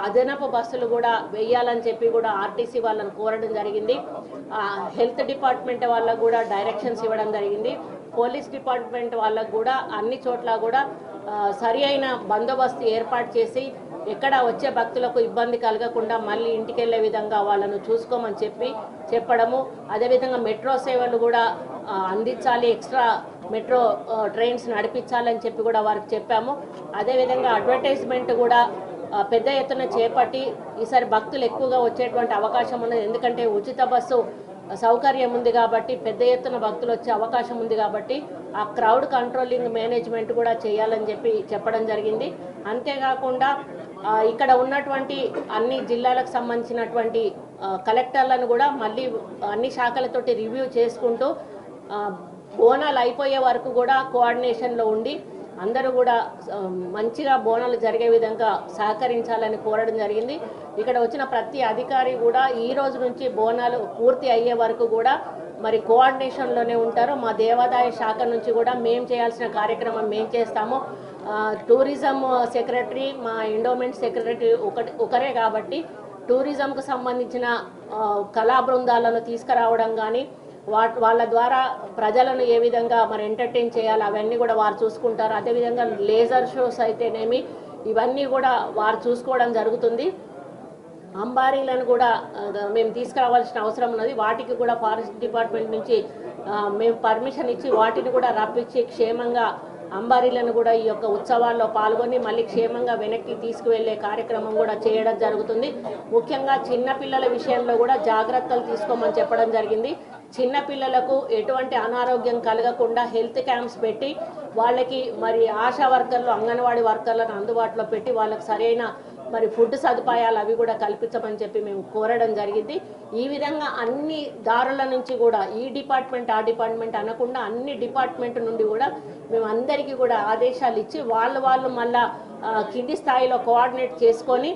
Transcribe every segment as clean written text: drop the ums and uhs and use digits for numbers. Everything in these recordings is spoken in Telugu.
అదనపు బస్సులు కూడా వేయాలని చెప్పి కూడా ఆర్టీసీ వాళ్ళని కోరడం జరిగింది. హెల్త్ డిపార్ట్మెంట్ వాళ్ళకు కూడా డైరెక్షన్స్ ఇవ్వడం జరిగింది. పోలీస్ డిపార్ట్మెంట్ వాళ్ళకు కూడా అన్ని చోట్ల కూడా సరి అయిన బందోబస్తు ఏర్పాటు చేసి ఎక్కడ వచ్చే భక్తులకు ఇబ్బంది కలగకుండా మళ్ళీ ఇంటికి వెళ్ళే విధంగా వాళ్ళను చూసుకోమని చెప్పడము. అదేవిధంగా మెట్రో సేవలు కూడా అందించాలి, ఎక్స్ట్రా మెట్రో ట్రైన్స్ నడిపించాలని చెప్పి కూడా వారికి చెప్పాము. అదేవిధంగా అడ్వర్టైజ్మెంట్ కూడా పెద్ద ఎత్తున చేపట్టి ఈసారి భక్తులు ఎక్కువగా వచ్చేటువంటి అవకాశం ఉన్నది. ఎందుకంటే ఉచిత బస్సు సౌకర్యం ఉంది కాబట్టి పెద్ద ఎత్తున భక్తులు వచ్చే అవకాశం ఉంది కాబట్టి ఆ క్రౌడ్ కంట్రోలింగ్ మేనేజ్మెంట్ కూడా చేయాలని చెప్పడం జరిగింది. అంతేకాకుండా ఇక్కడ ఉన్నటువంటి అన్ని జిల్లాలకు సంబంధించినటువంటి కలెక్టర్లను కూడా మళ్ళీ అన్ని శాఖలతోటి రివ్యూ చేసుకుంటూ బోనాలు అయిపోయే వరకు కూడా కోఆర్డినేషన్లో ఉండి అందరూ కూడా మంచిగా బోనాలు జరిగే విధంగా సహకరించాలని కోరడం జరిగింది. ఇక్కడ వచ్చిన ప్రతి అధికారి కూడా ఈ రోజు నుంచి బోనాలు పూర్తి అయ్యే వరకు కూడా మరి కోఆర్డినేషన్లోనే ఉంటారు. మా దేవాదాయ శాఖ నుంచి కూడా మేము చేయాల్సిన కార్యక్రమం మేము చేస్తాము. టూరిజం సెక్రటరీ, మా ఎండోమెంట్ సెక్రటరీ ఒకరే కాబట్టి టూరిజంకు సంబంధించిన కళా బృందాలను తీసుకురావడం కానీ వాళ్ళ ద్వారా ప్రజలను ఏ విధంగా మరి ఎంటర్టైన్ చేయాలి అవన్నీ కూడా వారు చూసుకుంటారు. అదేవిధంగా లేజర్ షోస్ అయితేనేమి ఇవన్నీ కూడా వారు చూసుకోవడం జరుగుతుంది. అంబారీలను కూడా మేము తీసుకురావాల్సిన అవసరం ఉన్నది. వాటికి కూడా ఫారెస్ట్ డిపార్ట్మెంట్ నుంచి మేము పర్మిషన్ ఇచ్చి వాటిని కూడా రప్పించి క్షేమంగా అంబారీలను కూడా ఈ యొక్క ఉత్సవాల్లో పాల్గొని మళ్ళీ క్షేమంగా వెనక్కి తీసుకువెళ్లే కార్యక్రమం కూడా చేయడం జరుగుతుంది. ముఖ్యంగా చిన్నపిల్లల విషయంలో కూడా జాగ్రత్తలు తీసుకోమని చెప్పడం జరిగింది. చిన్నపిల్లలకు ఎటువంటి అనారోగ్యం కలగకుండా హెల్త్ క్యాంప్స్ పెట్టి వాళ్ళకి మరి ఆశా వర్కర్లు, అంగన్వాడీ వర్కర్లను అందుబాటులో పెట్టి వాళ్ళకి సరైన మరి ఫుడ్ సదుపాయాలు అవి కూడా కల్పించమని చెప్పి మేము కోరడం జరిగింది. ఈ విధంగా అన్ని దారుల నుంచి కూడా ఈ డిపార్ట్మెంట్ ఆ డిపార్ట్మెంట్ అనకుండా అన్ని డిపార్ట్మెంట్ నుండి కూడా మేము అందరికీ కూడా ఆదేశాలు ఇచ్చి వాళ్ళు మళ్ళా కింది స్థాయిలో కోఆర్డినేట్ చేసుకొని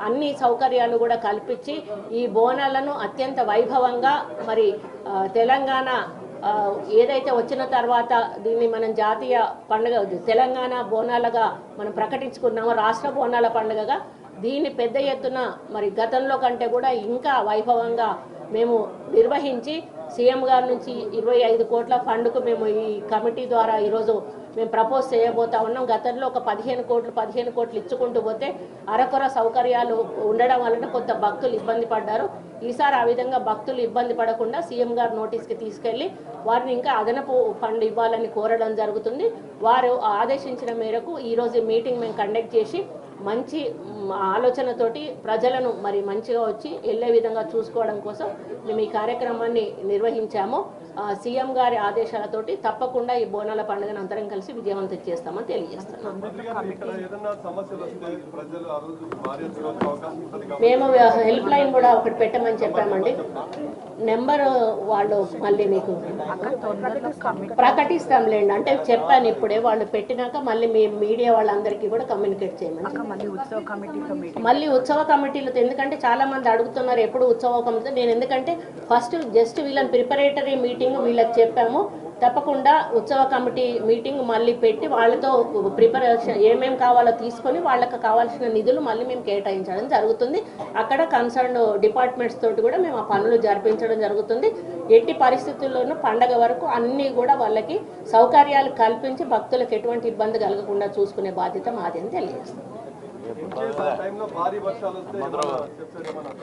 అన్ని సౌకర్యాలు కూడా కల్పించి ఈ బోనాలను అత్యంత వైభవంగా మరి తెలంగాణ ఏదైతే వచ్చిన తర్వాత దీన్ని మనం జాతీయ పండుగ తెలంగాణ బోనాలుగా మనం ప్రకటించుకున్నామో రాష్ట్ర బోనాల పండుగగా దీన్ని పెద్ద ఎత్తున మరి గతంలో కంటే కూడా ఇంకా వైభవంగా మేము నిర్వహించి సీఎం గారి నుంచి 25 కోట్ల ఫండ్కు మేము ఈ కమిటీ ద్వారా ఈరోజు మేము ప్రపోజ్ చేయబోతా ఉన్నాం. గతంలో ఒక 15 కోట్లు ఇచ్చుకుంటూ పోతే అరకొర సౌకర్యాలు ఉండడం వలన కొంత భక్తులు ఇబ్బంది పడ్డారు. ఈసారి ఆ విధంగా భక్తులు ఇబ్బంది పడకుండా సీఎం గారు నోటీస్కి తీసుకెళ్లి వారిని ఇంకా అదనపు ఫండ్ ఇవ్వాలని కోరడం జరుగుతుంది. వారు ఆదేశించిన మేరకు ఈరోజు మీటింగ్ మేము కండక్ట్ చేసి మంచి ఆలోచనతోటి ప్రజలను మరి మంచిగా వచ్చి వెళ్ళే విధంగా చూసుకోవడం కోసం మేము ఈ కార్యక్రమాన్ని నిర్వహించాము. సీఎం గారి ఆదేశాలతోటి తప్పకుండా ఈ బోనాల పండుగను అందరం కలిసి విజయవంతం చేస్తామని తెలియజేస్తున్నాం. మేము హెల్ప్ లైన్ కూడా ఒకటి పెట్టమని చెప్పామండి. నెంబర్ వాళ్ళు మళ్ళీ మీకు ప్రకటిస్తాంలేండి. అంటే చెప్పాను ఇప్పుడే, వాళ్ళు పెట్టినాక మళ్ళీ మీ మీడియా వాళ్ళందరికీ కూడా కమ్యూనికేట్ చేయమని. మళ్ళీ ఉత్సవ కమిటీలు ఎందుకంటే చాలా మంది అడుగుతున్నారు ఎప్పుడు ఉత్సవ కమిటీ. నేను ఎందుకంటే ఫస్ట్ జస్ట్ వీళ్ళని ప్రిపరేటరీ మీటింగ్ వీళ్ళకి చెప్పాము. తప్పకుండా ఉత్సవ కమిటీ మీటింగ్ మళ్ళీ పెట్టి వాళ్ళతో ప్రిపరేషన్ ఏమేమి కావాలో తీసుకొని వాళ్ళకి కావాల్సిన నిధులు మళ్ళీ మేము కేటాయించడం జరుగుతుంది. అక్కడ కన్సర్న్ డిపార్ట్మెంట్స్ తోటి కూడా మేము ఆ పనులు జరిపించడం జరుగుతుంది. ఎట్టి పరిస్థితుల్లోనూ పండగ వరకు అన్నీ కూడా వాళ్ళకి సౌకర్యాలు కల్పించి భక్తులకు ఎటువంటి ఇబ్బంది కలగకుండా చూసుకునే బాధ్యత మాది అని తెలియజేస్తాం.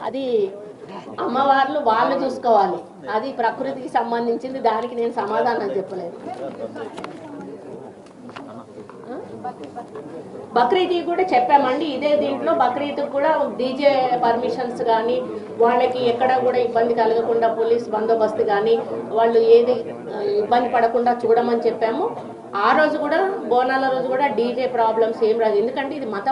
అది అమ్మవార్లు వాళ్ళు చూసుకోవాలి, అది ప్రకృతికి సంబంధించింది, దానికి నేను సమాధానం చెప్పలేదు. బక్రీద్ కూడా చెప్పామండి. ఇదే దీంట్లో బక్రీద్ కూడా డీజే పర్మిషన్స్ కానీ వాళ్ళకి ఎక్కడ కూడా ఇబ్బంది కలగకుండా పోలీస్ బందోబస్తు కానీ వాళ్ళు ఏది ఇబ్బంది పడకుండా చూడమని చెప్పాము. ఆ రోజు కూడా బోనాల రోజు కూడా డీజే ప్రాబ్లమ్స్ ఏం రాదు. ఎందుకంటే ఇది మత